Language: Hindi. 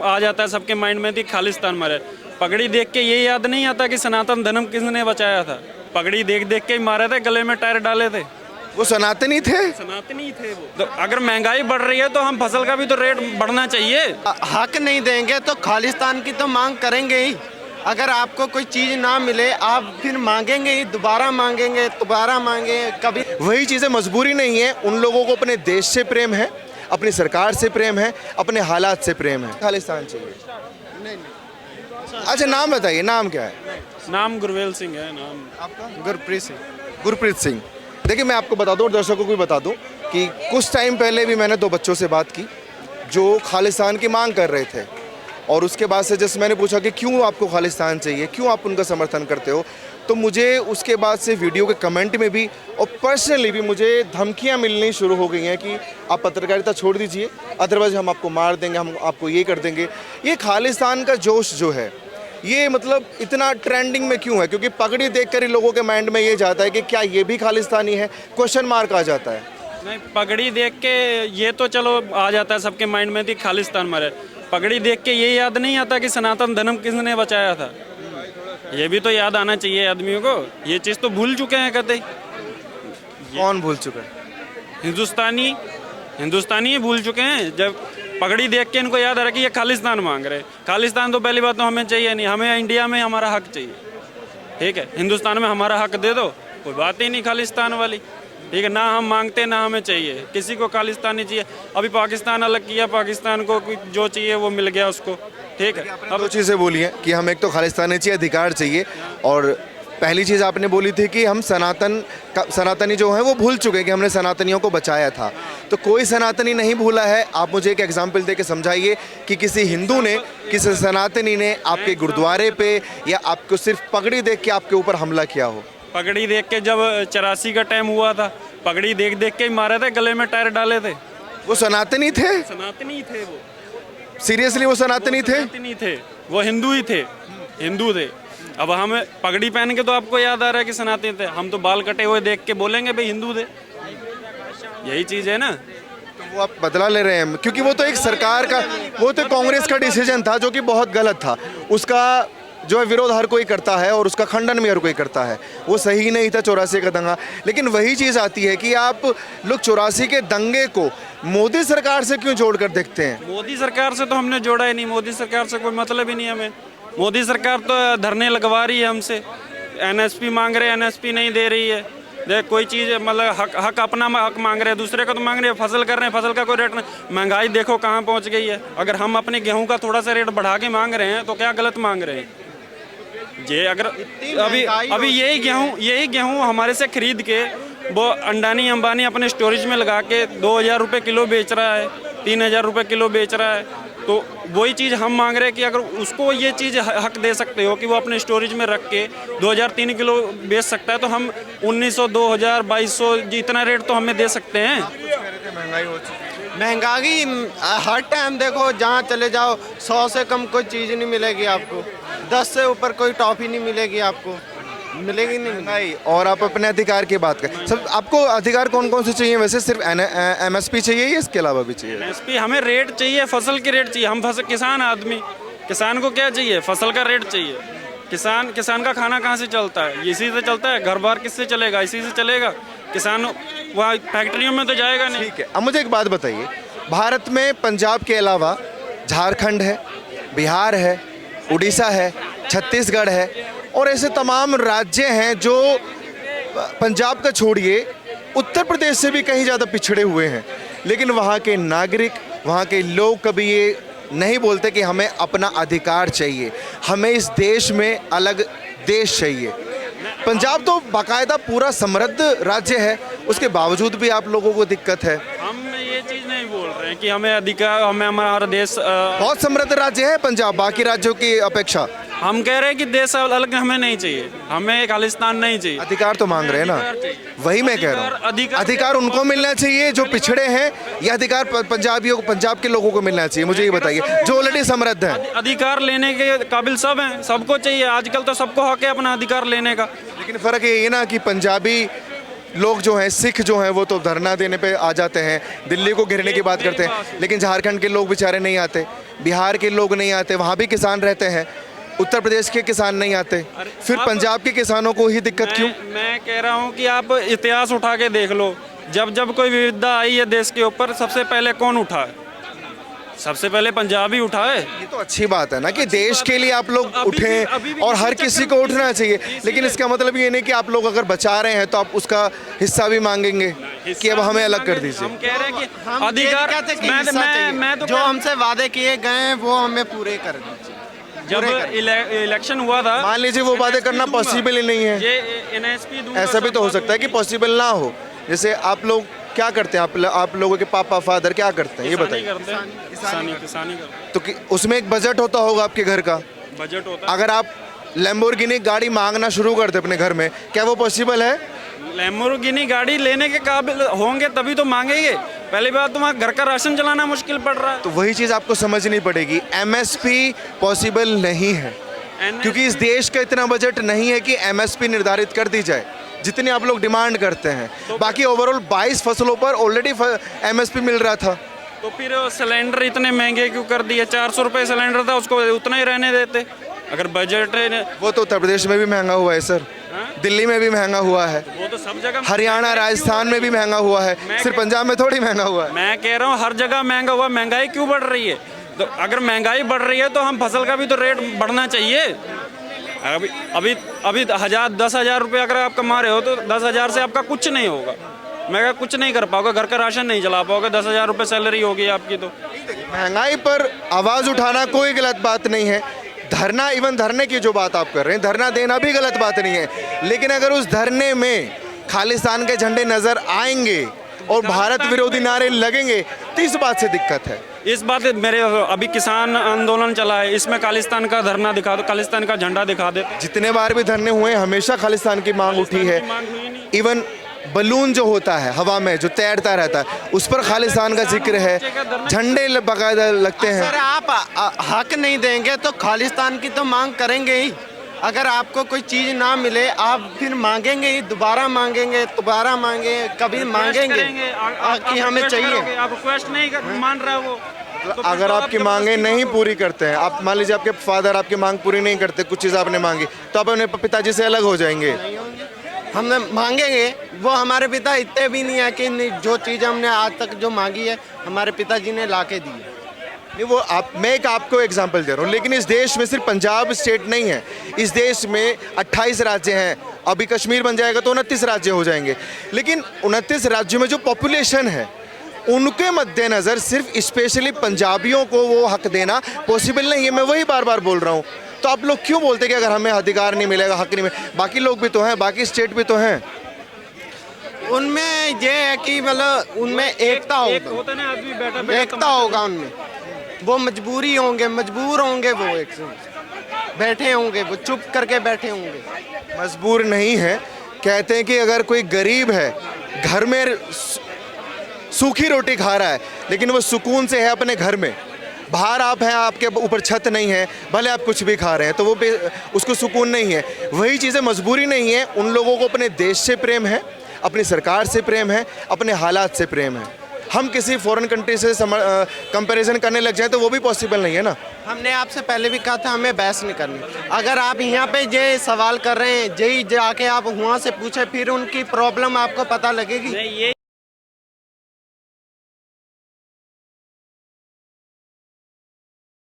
आ जाता है सबके माइंड में कि खालिस्तान मरे। पगड़ी देख के ये याद नहीं आता कि सनातन धर्म किसने बचाया था। पगड़ी देख देख के ही मारे थे, गले में टायर डाले थे। वो सनातनी थे। सनातनी थे वो। तो अगर महंगाई बढ़ रही है तो हम फसल का भी तो रेट बढ़ना चाहिए। हक नहीं देंगे तो खालिस्तान की तो मांग करेंगे ही। अगर आपको कोई चीज़ ना मिले आप फिर मांगेंगे ही, दोबारा मांगेंगे, कभी। वही चीज़ें मजबूरी नहीं है, उन लोगों को अपने देश से प्रेम है, अपनी सरकार से प्रेम है, अपने हालात से प्रेम है। खालिस्तान चाहिए। अच्छा नाम बताइए, नाम क्या है? नाम गुरवेल सिंह है। नाम आपका? गुरप्रीत सिंह। गुरप्रीत सिंह। देखिए मैं आपको बता दूं और दर्शकों को भी बता दूं कि कुछ टाइम पहले भी मैंने 2 बच्चों से बात की जो खालिस्तान की मांग कर रहे थे, और उसके बाद से जैसे मैंने पूछा कि क्यों आपको खालिस्तान चाहिए, क्यों आप उनका समर्थन करते हो, तो मुझे उसके बाद से वीडियो के कमेंट में भी और पर्सनली भी मुझे धमकियां मिलनी शुरू हो गई हैं कि आप पत्रकारिता छोड़ दीजिए, अदरवाइज हम आपको मार देंगे, हम आपको ये कर देंगे। ये खालिस्तान का जोश जो है ये मतलब इतना ट्रेंडिंग में क्यों है? क्योंकि पगड़ी देखकर ही लोगों के माइंड में ये जाता है कि क्या ये भी खालिस्तानी है, क्वेश्चन मार्क आ जाता है। नहीं, पगड़ी देख के ये तो चलो आ जाता है सबके माइंड में कि खालिस्तान मरे। पगड़ी देख के ये याद नहीं आता कि सनातन धर्म किसने बचाया था। ये भी तो याद आना चाहिए आदमियों को। ये चीज़ तो भूल चुके हैं कतई। कौन भूल चुका है? हिंदुस्तानी ही भूल चुके हैं। जब पगड़ी देख के इनको याद आ रहा कि ये खालिस्तान मांग रहे। खालिस्तान तो पहली बात तो हमें चाहिए नहीं, हमें इंडिया में हमारा हक चाहिए। ठीक है, हिंदुस्तान में हमारा हक दे दो, कोई बात ही नहीं खालिस्तान वाली। ठीक है, ना हम मांगते ना हमें चाहिए, किसी को खालिस्तान नहीं चाहिए। अभी पाकिस्तान अलग किया, पाकिस्तान को जो चाहिए वो मिल गया उसको। ठीक है, अब 2 चीज़ें बोली हैं कि हम एक तो खालिस्तानी चाहिए, अधिकार चाहिए, और पहली चीज़ आपने बोली थी कि हम सनातनी जो हैं वो भूल चुके हैं कि हमने सनातनियों को बचाया था। तो कोई सनातनी नहीं भूला है। आप मुझे एक एग्जाम्पल दे के समझाइए कि किसी हिंदू ने, किसी सनातनी ने आपके गुरुद्वारे पे या आपको सिर्फ पगड़ी देख के आपके ऊपर हमला किया हो। पगड़ी देख के जब 84 का टाइम हुआ था, पगड़ी देख देख के ही मारे थे, गले में टायर डाले थे। वो सनातनी थे? सनातनी थे वो। सीरियसली वो सनातनी थे? सनातनी थे वो, हिंदू ही थे, हिंदू थे। अब हम पगड़ी पहन के तो आपको याद आ रहा है कि सनातनी थे, हम तो बाल कटे हुए देख के बोलेंगे भाई हिंदू थे। यही चीज़ है ना। तो वो आप बदला ले रहे हैं क्योंकि वो तो एक सरकार का, वो तो कांग्रेस का डिसीजन था जो कि बहुत गलत था। उसका जो है विरोध हर कोई करता है और उसका खंडन भी हर कोई करता है। वो सही नहीं था 84 का दंगा। लेकिन वही चीज़ आती है कि आप लोग 84 के दंगे को मोदी सरकार से क्यों जोड़ कर देखते हैं? मोदी सरकार से तो हमने जोड़ा ही नहीं, मोदी सरकार से कोई मतलब ही नहीं हमें। मोदी सरकार तो धरने लगवा रही है हमसे, एनएसपी मांग रहे हैं, एनएसपी नहीं दे रही है। देख कोई चीज़ मतलब हक अपना हक मांग रहे हैं, दूसरे का तो मांग रहे हैं। फसल कर रहे हैं, फसल का कोई रेट नहीं। महंगाई देखो कहाँ पहुँच गई है। अगर हम अपने गेहूँ का थोड़ा सा रेट बढ़ा के मांग रहे हैं तो क्या गलत मांग रहे हैं? ये अगर अभी यही गेहूँ हमारे से खरीद के वो अंडानी अंबानी अपने स्टोरेज में लगा के 2000 रुपये किलो बेच रहा है, 3000 रुपये किलो बेच रहा है। तो वही चीज़ हम मांग रहे हैं कि अगर उसको ये चीज़ हक दे सकते हो कि वो अपने स्टोरेज में रख के 2003 किलो बेच सकता है, तो हम 1900, 2000, 2200 जितना रेट तो हमें दे सकते हैं। महंगाई हर टाइम देखो, जहाँ चले जाओ 100 से कम कोई चीज़ नहीं मिलेगी आपको, 10 से ऊपर कोई टॉफ़ी नहीं मिलेगी आपको, मिलेगी नहीं। और आप अपने अधिकार की बात करें, सब आपको अधिकार कौन कौन से चाहिए वैसे? सिर्फ एमएसपी चाहिए या इसके अलावा भी चाहिए? एमएसपी हमें रेट चाहिए, फसल की रेट चाहिए। हम किसान आदमी, किसान को क्या चाहिए? फसल का रेट चाहिए। किसान का खाना कहाँ से चलता है? इसी से चलता है। घर बार किससे चलेगा? इसी से चलेगा। किसान वहाँ फैक्ट्रियों में तो जाएगा नहीं। ठीक है, अब मुझे एक बात बताइए, भारत में पंजाब के अलावा झारखंड है, बिहार है, उड़ीसा है, छत्तीसगढ़ है, और ऐसे तमाम राज्य हैं जो पंजाब का छोड़िए उत्तर प्रदेश से भी कहीं ज़्यादा पिछड़े हुए हैं। लेकिन वहाँ के नागरिक, वहाँ के लोग कभी ये नहीं बोलते कि हमें अपना अधिकार चाहिए, हमें इस देश में अलग देश चाहिए। पंजाब तो बाकायदा पूरा समृद्ध राज्य है, उसके बावजूद भी आप लोगों को दिक्कत है। हम ये चीज़ नहीं बोल रहे हैं कि हमें अधिकार, हमें हमारा देश बहुत समृद्ध राज्य है पंजाब बाकी राज्यों की अपेक्षा। हम कह रहे हैं कि देश अलग हमें नहीं चाहिए, हमें खालिस्तान नहीं चाहिए। अधिकार तो मांग रहे हैं ना, वही मैं कह रहा हूँ। अधिकार उनको मिलना चाहिए जो पिछड़े हैं, या अधिकार पंजाबियों, पंजाब के लोगों को मिलना चाहिए? मुझे ये बताइए, जो ऑलरेडी समृद्ध है। अधिकार लेने के काबिल सब हैं, सबको चाहिए। आजकल तो सबको हक है अपना अधिकार लेने का। लेकिन फ़र्क ये है ना कि पंजाबी लोग जो हैं सिख जो हैं वो तो धरना देने पे आ जाते हैं, दिल्ली को घेरने की बात करते हैं, लेकिन झारखंड के लोग बेचारे नहीं आते, बिहार के लोग नहीं आते, वहाँ भी किसान रहते हैं, उत्तर प्रदेश के किसान नहीं आते, फिर पंजाब के किसानों को ही दिक्कत क्यों? मैं कह रहा हूँ कि आप इतिहास उठा के देख लो, जब जब कोई विविधता आई है देश के ऊपर, सबसे पहले कौन उठा है? सबसे पहले पंजाब ही उठा है। ये तो अच्छी बात है ना कि देश के लिए आप लोग उठें और हर किसी को उठना चाहिए, लेकिन इसका मतलब ये नहीं कि आप लोग अगर बचा रहे हैं तो आप उसका हिस्सा भी मांगेंगे कि अब हमें अलग कर दीजिए। हम कह रहे हैं कि हम ये अधिकार, नहीं कहते कि हिस्सा चाहिए। मैं तो जो हमसे वादे किए गए हैं वो हमें पूरे कर दीजिए। जब इलेक्शन हुआ था, मान लीजिए वो वादे करना पॉसिबल ही नहीं है, ये एनएसपी दूंगा, ऐसा भी तो हो सकता है कि पॉसिबल ना हो। जैसे आप लोग क्या करते हैं, आप लोगों के पापा फादर क्या करते हैं ये बताइए। किसानी करते हैं। तो उसमें एक बजट होता होगा आपके घर का, बजट होता है। अगर आप लैम्बोर्गिनी गाड़ी मांगना शुरू कर दे अपने घर में, क्या वो पॉसिबल है? लैम्बोर्गिनी गाड़ी लेने के काबिल होंगे तभी तो मांगेंगे। पहली बात तो वहाँ घर का राशन चलाना मुश्किल पड़ रहा है। तो वही चीज़ आपको समझनी पड़ेगी, एमएसपी पॉसिबल नहीं है, क्योंकि इस देश का इतना बजट नहीं है कि एमएसपी निर्धारित कर दी जाए जितने आप लोग डिमांड करते हैं। बाकी ओवरऑल 22 फसलों पर ऑलरेडी एमएसपी मिल रहा था। तो फिर सिलेंडर इतने महंगे क्यों कर दिए? 400 रुपये सिलेंडर था, उसको उतना ही रहने देते। अगर बजट वो तो उत्तर प्रदेश में भी महंगा हुआ है सर, दिल्ली में भी महंगा हुआ है, वो तो सब जगह, हरियाणा राजस्थान में भी महंगा हुआ है, सिर्फ पंजाब में थोड़ी महंगा हुआ है। मैं कह रहा हूँ हर जगह महंगा हुआ। महंगाई क्यों बढ़ रही है? तो अगर महंगाई बढ़ रही है तो हम फसल का भी तो रेट बढ़ना चाहिए। अभी अभी अभी 10,000 रुपये अगर आप कमा रहे हो तो 10,000 से आपका कुछ नहीं होगा। मैं कहा कुछ नहीं कर पाओगे, घर का राशन नहीं चला पाओगे। 10,000 रुपये सैलरी होगी आपकी। तो महंगाई पर आवाज़ उठाना कोई गलत बात नहीं है, धरना, इवन धरने की जो बात आप कर रहे हैं, धरना देना भी गलत बात नहीं है, लेकिन अगर उस धरने में खालिस्तान के झंडे नजर आएंगे और भारत विरोधी नारे लगेंगे तो इस बात से दिक्कत है। इस बात मेरे अभी किसान आंदोलन चला है, इसमें खालिस्तान का धरना दिखा दो, खालिस्तान का झंडा दिखा दे। जितने बार भी धरने हुए हमेशा खालिस्तान की मांग उठी है। इवन बलून जो होता है हवा में जो तैरता रहता है उस पर खालिस्तान का जिक्र है, झंडे बाकायदा लगते हैं। सर आप हक नहीं देंगे तो खालिस्तान की तो मांग करेंगे ही। अगर आपको कोई चीज़ ना मिले आप फिर मांगेंगे ही, दोबारा मांगेंगे, कभी मांगेंगे कि हमें चाहिए। आप रिक्वेस्ट नहीं मान रहे हो। तो अगर आपकी मांगे नहीं पूरी करते हैं, आप मान लीजिए आपके फादर आपकी मांग पूरी नहीं करते, कुछ चीज़ आपने मांगी तो आप अपने पिताजी से अलग हो जाएंगे। हम मांगेंगे, वो हमारे पिता इतने भी नहीं है कि जो चीज़ हमने आज तक जो मांगी है हमारे पिताजी ने ला के दी है। नहीं वो मैं एक आपको एग्जांपल दे रहा हूँ, लेकिन इस देश में सिर्फ पंजाब स्टेट नहीं है, इस देश में 28 राज्य हैं। अभी कश्मीर बन जाएगा तो 29 राज्य हो जाएंगे, लेकिन 29 राज्यों में जो पॉपुलेशन है उनके मद्देनज़र सिर्फ स्पेशली पंजाबियों को वो हक देना पॉसिबल नहीं है। मैं वही बार बार बोल रहा हूँ। तो आप लोग क्यों बोलते हैं कि अगर हमें अधिकार नहीं मिलेगा, हक नहीं मिलेगा? बाकी लोग भी तो हैं, बाकी स्टेट भी तो हैं। उनमें ये है कि मतलब उनमें एकता होगा, एकता होगा उनमें। वो मजबूर होंगे, वो एक बैठे होंगे, वो चुप करके बैठे होंगे। मजबूर नहीं है, कहते हैं कि अगर कोई गरीब है घर में सूखी रोटी खा रहा है लेकिन वो सुकून से है अपने घर में, बाहर आप हैं, आपके ऊपर छत नहीं है, भले आप कुछ भी खा रहे हैं तो वो उसको सुकून नहीं है। वही चीज़ें मजबूरी नहीं है, उन लोगों को अपने देश से प्रेम है, अपनी सरकार से प्रेम है, अपने हालात से प्रेम है। हम किसी फॉरेन कंट्री से कंपैरिजन करने लग जाए तो वो भी पॉसिबल नहीं है ना। हमने आपसे पहले भी कहा था हमें बहस नहीं करनी। अगर आप यहाँ पे ये सवाल कर रहे हैं, यही जाके आप वहाँ से पूछे, फिर उनकी प्रॉब्लम आपको पता लगेगी।